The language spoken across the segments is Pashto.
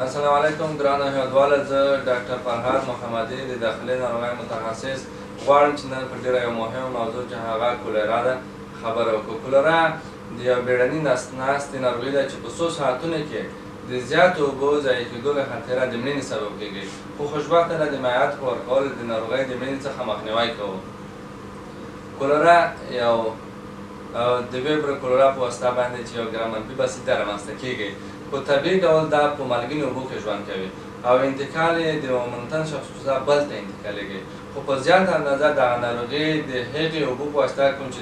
السلام علیکم ګرانو هیوادواله، زه ډاکټر فرهاد محمدي د داخلي ناروغیو متخصص غواړم چې نن پر ډېره یو مهم موضوع چې هغه کولرا ده خبره وکړو. کولرا د یو بیړني ناستې ناروغي ده چې په څو ساعتونو کې د زیاتو اوبو ضایع کېدو له خطره د مړینې سبب کېږي، خو خوشبختانه د مایعاتو په ورکولو د ناروغۍ د مړینې څخه مخنیوی کوو. کولرا یو د ویبر کولرا په واسطه باندې چې یو ګرام منفي بسیطه رامنځته کېږي. په طبیعي ډول دا په مالګینو اوبو کې ژوند کوي او انتقال یې د یو ممتن شخص څخه بل ته انتقالیږي، خو په زیاته اندازه دغه ناروغي د هغې اوبو په واسطه کوم چې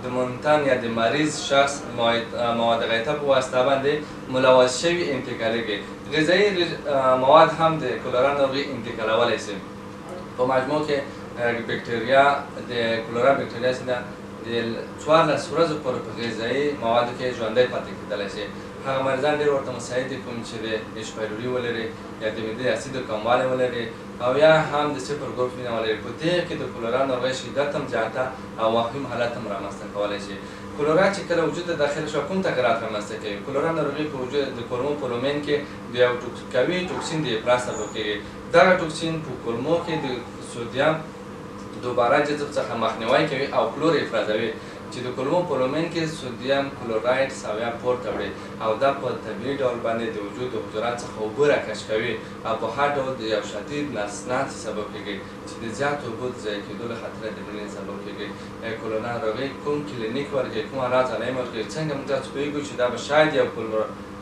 د ممتن یا د مریض شخص مواد غیطه په واسطه باندې ملوث شوي انتقالیږي. غذایي مواد هم د کولرا ناروغي انتقالولی شي. په مجموع کې بکتریا د کولرا بکتریا چې ده د 14 ورځو پورې په غذایي موادو کې ژوندی پاتې کېدلی شي. هغه مریضان ډېر ورته مساعد دي کوم چې د اچ پایلوري ولري یا د معدې اسیدو کموالی ولري او یا هم د صفر ګروپ وینه ولري. په دې کې د کولرا ناروغۍ شدت هم زیاته او وخیم حالت هم رامنځته کولی شي. کولرا چې کله وجود ته داخل شوه کوم تغیرات رامنځته کوي؟ کولرا ناروغي په وجود د کولمو په لومین کې د یو قوي ټوکسین د افراز سبب کېږي. دغه ټوکسین په کولمو کې د سودیم دوباره جذب څخه مخنیوی کوي او کلور افرازوي چې د کولمو په لومین کې سودیم کلورایډ سویا پورته وړي او دا په طبیعي ډول باندې د وجود د حجرات څخه اوبه راکش کوي او په هر ډول د یو شدید نسناتي سبب کېږي چې د زیاتو اوبو د ضایع کېدو له خطره د مړینې سبب کېږي. کولرا ناروغۍ کوم کلینیک ورکوي، کوم راز علایم ورکوي، څنګه موږ تاسو پوهېږو چې دا به شاید یو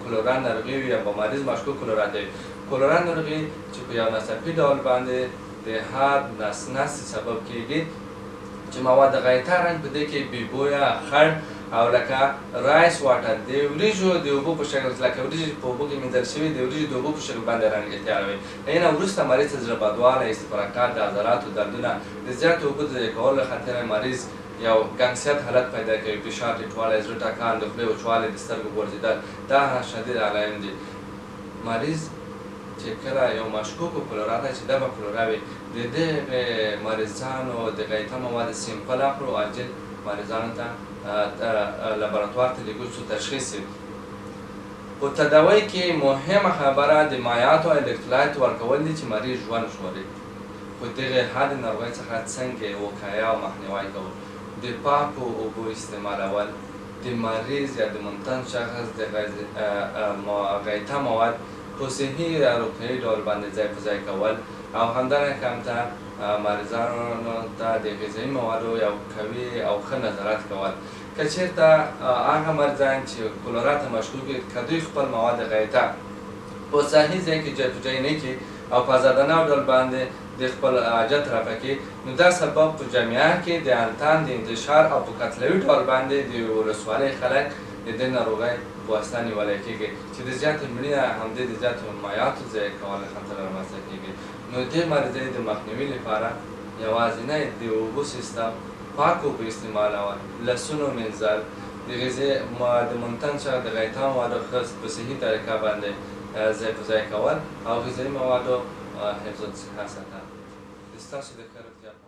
کولرا ناروغي وي یا به مریض مشکوک کولرا دی. کولرا ناروغي چې په یو ناڅاپي ډول باندې د هر نسناسي سبب کېږي چې مواد غیطه رنګ په دې کې بې بویه، خړ او لکه رایس واټر د وریژو د اوبو په شکل لکه وریژې په اوبو کې مینځل شوي د وریژې د اوبو په شکل باندې رنګ اختیاروي. له هغې نه وروسته مریض ته زړه بدوالی، استفراقات، د عضلاتو دردونه، د زیاتو اوبو د ضایع کولو له خطره مریض یو ګنګسیت حالت پیدا کوي، فشار ټیټوالی، زړه ټکان، د خولې وچوالی، د سترګو غورځېدل، دا شدید علایم دي. مریض چې کله یو مشکوکو کولرا ده چې دا به کولرا وي، د دغې مریضانو د غیطه مواد سیمپل اخلو، عاجل مریضانو ته لابراتوار ته لیږو څو تشخیص شي. په تداوی کې مهمه خبره د مایعاتو او الکترولایت ورکول دي چې مریض ژوند ژغوري. خو دغې حد ناروغۍ څخه څنګه وقایه او مخنیوی کول؟ د پاکو اوبو استعمالول، د مریض یا د ممتن شخص د غیطه مواد په صحي یا روغتیایي ډول باندې ځای په ځای کول او همدارنګه همته مریضانو ته د غذایي موادو یو قوي او ښه نظارت کول. که چېرته هغه مریضان چې کولرا ته مشکوک وي که دوی خپل مواد غیطه په صحیح ځای کې جای په جای نه کړي او په ازادانه ډول باندې د خپل حاجت رفع کړي، نو دا سبب په جامعه کې د انتان د انتشار او په قتلوي ډول باندې د ولسوالۍ خلک د دې ناروغۍ په واسطه نیولی کېږي چې د زیاتې مړینه همدې د زیاتو مایعاتو ضایع کولو خطر رامنځته کېږي. نو دې مرضۍ د مخنیوي لپاره یوازینی د اوبو سیستم، پاک اوبه استعمالول، لاسونو مینځل، د ممتن څخه د غیطه موادو په صحي طریقه باندې ځای په ځای کول او غذایي موادو حفظ الصحه ساتل. ستاسو د ښه روغتیا